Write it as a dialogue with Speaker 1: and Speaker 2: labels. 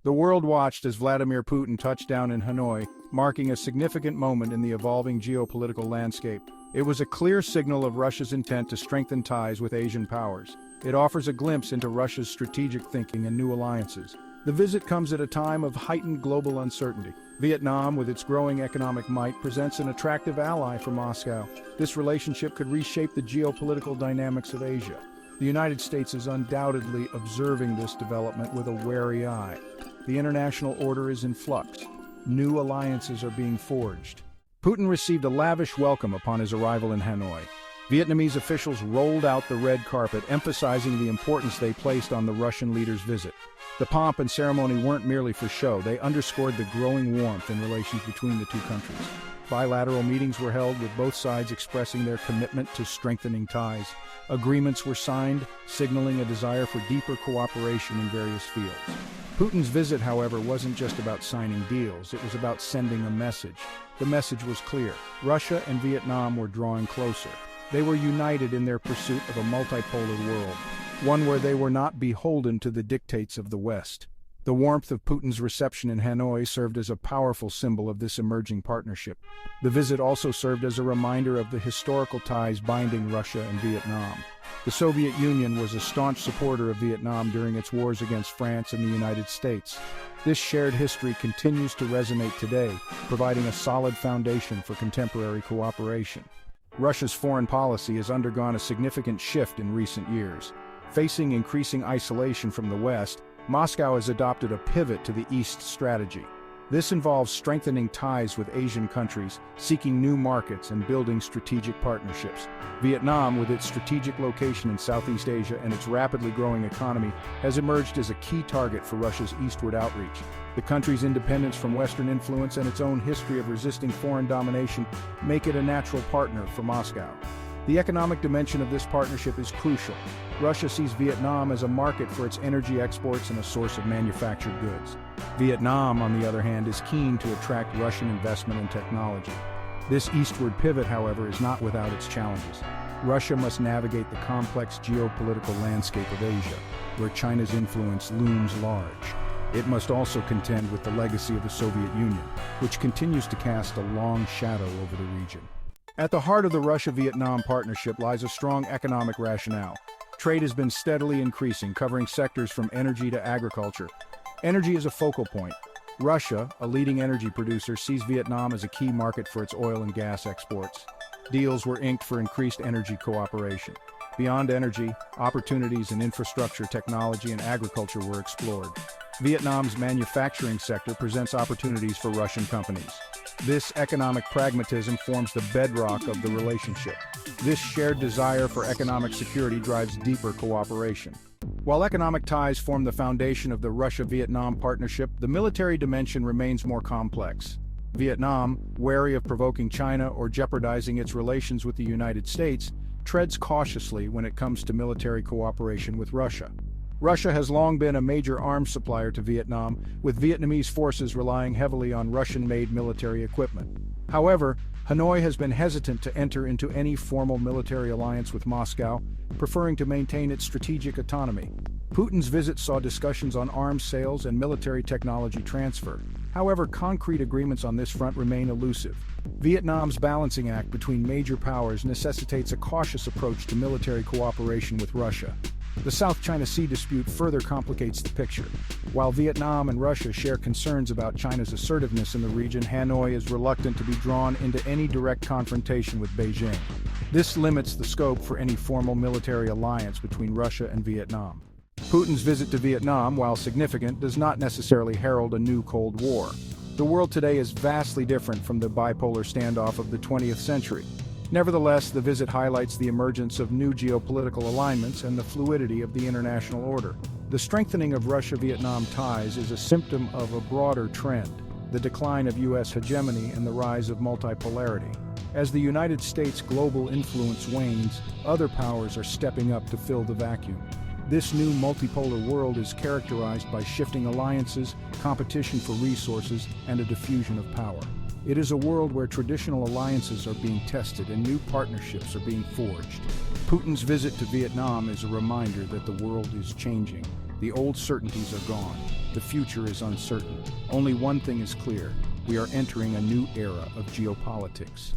Speaker 1: The world watched as Vladimir Putin touched down in Hanoi, marking a significant moment in the evolving geopolitical landscape. It was a clear signal of Russia's intent to strengthen ties with Asian powers. It offers a glimpse into Russia's strategic thinking and new alliances. The visit comes at a time of heightened global uncertainty. Vietnam, with its growing economic might, presents an attractive ally for Moscow. This relationship could reshape the geopolitical dynamics of Asia. The United States is undoubtedly observing this development with a wary eye. The international order is in flux. New alliances are being forged. Putin received a lavish welcome upon his arrival in Hanoi. Vietnamese officials rolled out the red carpet, emphasizing the importance they placed on the Russian leader's visit. The pomp and ceremony weren't merely for show, they underscored the growing warmth in relations between the two countries. Bilateral meetings were held, with both sides expressing their commitment to strengthening ties. Agreements were signed, signaling a desire for deeper cooperation in various fields. Putin's visit, however, wasn't just about signing deals, it was about sending a message. The message was clear. Russia and Vietnam were drawing closer. They were united in their pursuit of a multipolar world, one where they were not beholden to the dictates of the West. The warmth of Putin's reception in Hanoi served as a powerful symbol of this emerging partnership. The visit also served as a reminder of the historical ties binding Russia and Vietnam. The Soviet Union was a staunch supporter of Vietnam during its wars against France and the United States. This shared history continues to resonate today, providing a solid foundation for contemporary cooperation. Russia's foreign policy has undergone a significant shift in recent years. Facing increasing isolation from the West, Moscow has adopted a pivot to the East strategy. This involves strengthening ties with Asian countries, seeking new markets, and building strategic partnerships. Vietnam, with its strategic location in Southeast Asia and its rapidly growing economy, has emerged as a key target for Russia's eastward outreach. The country's independence from Western influence and its own history of resisting foreign domination make it a natural partner for Moscow. The economic dimension of this partnership is crucial. Russia sees Vietnam as a market for its energy exports and a source of manufactured goods. Vietnam, on the other hand, is keen to attract Russian investment and technology. This eastward pivot, however, is not without its challenges. Russia must navigate the complex geopolitical landscape of Asia, where China's influence looms large. It must also contend with the legacy of the Soviet Union, which continues to cast a long shadow over the region. At the heart of the Russia-Vietnam partnership lies a strong economic rationale. Trade has been steadily increasing, covering sectors from energy to agriculture. Energy is a focal point. Russia, a leading energy producer, sees Vietnam as a key market for its oil and gas exports. Deals were inked for increased energy cooperation. Beyond energy, opportunities in infrastructure, technology, and agriculture were explored. Vietnam's manufacturing sector presents opportunities for Russian companies. This economic pragmatism forms the bedrock of the relationship. This shared desire for economic security drives deeper cooperation. While economic ties form the foundation of the Russia-Vietnam partnership, the military dimension remains more complex. Vietnam, wary of provoking China or jeopardizing its relations with the United States, treads cautiously when it comes to military cooperation with Russia. Russia has long been a major arms supplier to Vietnam, with Vietnamese forces relying heavily on Russian-made military equipment. However, Hanoi has been hesitant to enter into any formal military alliance with Moscow, preferring to maintain its strategic autonomy. Putin's visit saw discussions on arms sales and military technology transfer. However, concrete agreements on this front remain elusive. Vietnam's balancing act between major powers necessitates a cautious approach to military cooperation with Russia. The South China Sea dispute further complicates the picture. While Vietnam and Russia share concerns about China's assertiveness in the region, Hanoi is reluctant to be drawn into any direct confrontation with Beijing. This limits the scope for any formal military alliance between Russia and Vietnam. Putin's visit to Vietnam, while significant, does not necessarily herald a new Cold War. The world today is vastly different from the bipolar standoff of the 20th century. Nevertheless, the visit highlights the emergence of new geopolitical alignments and the fluidity of the international order. The strengthening of Russia-Vietnam ties is a symptom of a broader trend, the decline of U.S. hegemony and the rise of multipolarity. As the United States' global influence wanes, other powers are stepping up to fill the vacuum. This new multipolar world is characterized by shifting alliances, competition for resources, and a diffusion of power. It is a world where traditional alliances are being tested and new partnerships are being forged. Putin's visit to Vietnam is a reminder that the world is changing. The old certainties are gone. the future is uncertain. Only one thing is clear: we are entering a new era of geopolitics.